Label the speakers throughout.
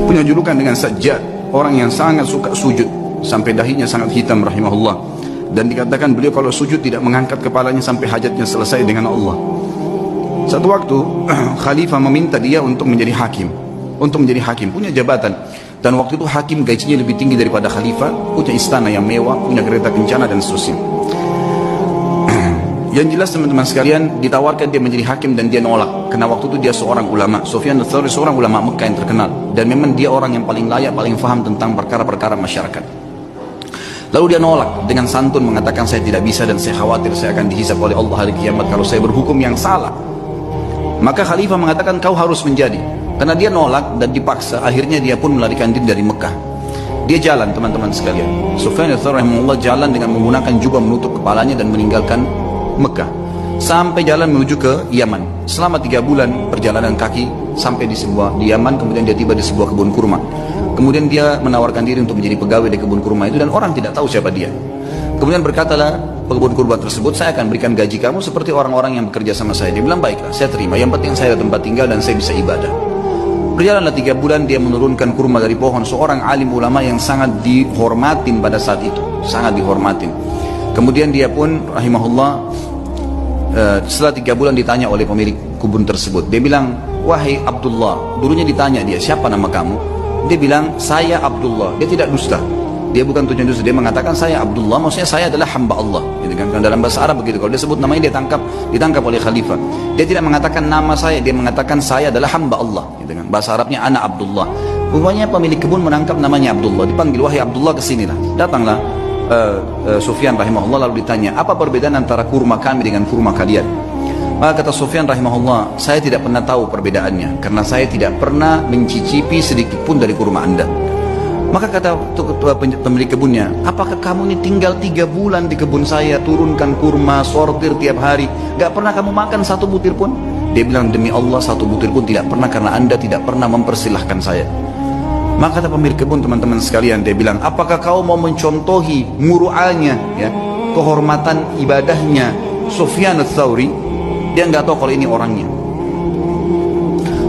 Speaker 1: punya julukan dengan Sajjad, orang yang sangat suka sujud sampai dahinya sangat hitam rahimahullah. Dan dikatakan beliau kalau sujud tidak mengangkat kepalanya sampai hajatnya selesai dengan Allah. Satu waktu khalifah meminta dia untuk menjadi hakim, punya jabatan. Dan waktu itu hakim gajinya lebih tinggi daripada khalifah, punya istana yang mewah, punya kereta kencana dan seterusnya. Yang jelas teman-teman sekalian, ditawarkan dia menjadi hakim dan dia nolak. Karena waktu itu dia seorang ulama, Sufyan ats-Tsauri seorang ulama Mekah yang terkenal. Dan memang dia orang yang paling layak, paling faham tentang perkara-perkara masyarakat. Lalu dia nolak dengan santun mengatakan saya tidak bisa dan saya khawatir saya akan dihisab oleh Allah hari kiamat kalau saya berhukum yang salah. Maka khalifah mengatakan kau harus menjadi. Karena dia nolak dan dipaksa, akhirnya dia pun melarikan diri dari Mekah. Dia jalan teman-teman sekalian. Sufyan ats-Tsauri rahimahullah jalan dengan menggunakan jubah menutup kepalanya dan meninggalkan Mekah. Sampai jalan menuju ke Yaman. Selama 3 bulan perjalanan kaki sampai di Yaman, kemudian dia tiba di sebuah kebun kurma. Kemudian dia menawarkan diri untuk menjadi pegawai di kebun kurma itu dan orang tidak tahu siapa dia. Kemudian berkatalah pekebun kurma tersebut, saya akan berikan gaji kamu seperti orang-orang yang bekerja sama saya. Dia bilang baiklah, saya terima, yang penting saya ada tempat tinggal dan saya bisa ibadah. Berjalanlah 3 bulan, dia menurunkan kurma dari pohon. Seorang alim ulama yang sangat dihormatin pada saat itu, sangat dihormatin. Kemudian dia pun rahimahullah setelah 3 bulan ditanya oleh pemilik kebun tersebut. Dia bilang, wahai Abdullah, dulunya ditanya dia, siapa nama kamu? Dia bilang, saya Abdullah. Dia tidak dusta, dia bukan tujuan dusta. Dia mengatakan saya Abdullah, maksudnya saya adalah hamba Allah gitu kan. Dalam bahasa Arab begitu, kalau dia sebut namanya dia ditangkap oleh khalifah. Dia tidak mengatakan nama saya, dia mengatakan saya adalah hamba Allah gitu kan. Bahasa Arabnya ana Abdullah. Rupanya pemilik kebun menangkap namanya Abdullah, dipanggil, wahai Abdullah kesinilah. Datanglah Sufyan rahimahullah, lalu ditanya, apa perbedaan antara kurma kami dengan kurma kalian? Maka kata Sufyan rahimahullah, saya tidak pernah tahu perbedaannya karena saya tidak pernah mencicipi sedikit pun dari kurma anda. Maka kata pemilik kebunnya, apakah kamu ini tinggal 3 bulan di kebun saya, turunkan kurma, sortir tiap hari, gak pernah kamu makan 1 butir pun? Dia bilang, demi Allah 1 butir pun tidak pernah, karena anda tidak pernah mempersilahkan saya. Maka kata pemilik kebun, teman-teman sekalian, dia bilang, apakah kau mau mencontohi muru'anya, ya, kehormatan ibadahnya Sufyan ats-Tsauri? Dia nggak tahu kalau ini orangnya.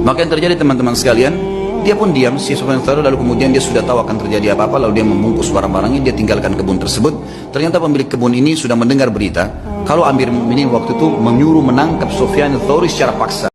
Speaker 1: Maka yang terjadi teman-teman sekalian, dia pun diam, si Sufyan ats-Tsauri, lalu kemudian dia sudah tahu akan terjadi apa-apa, lalu dia membungkus barang-barangnya, dia tinggalkan kebun tersebut. Ternyata pemilik kebun ini sudah mendengar berita kalau Amir Mukminin waktu itu menyuruh menangkap Sufyan ats-Tsauri secara paksa.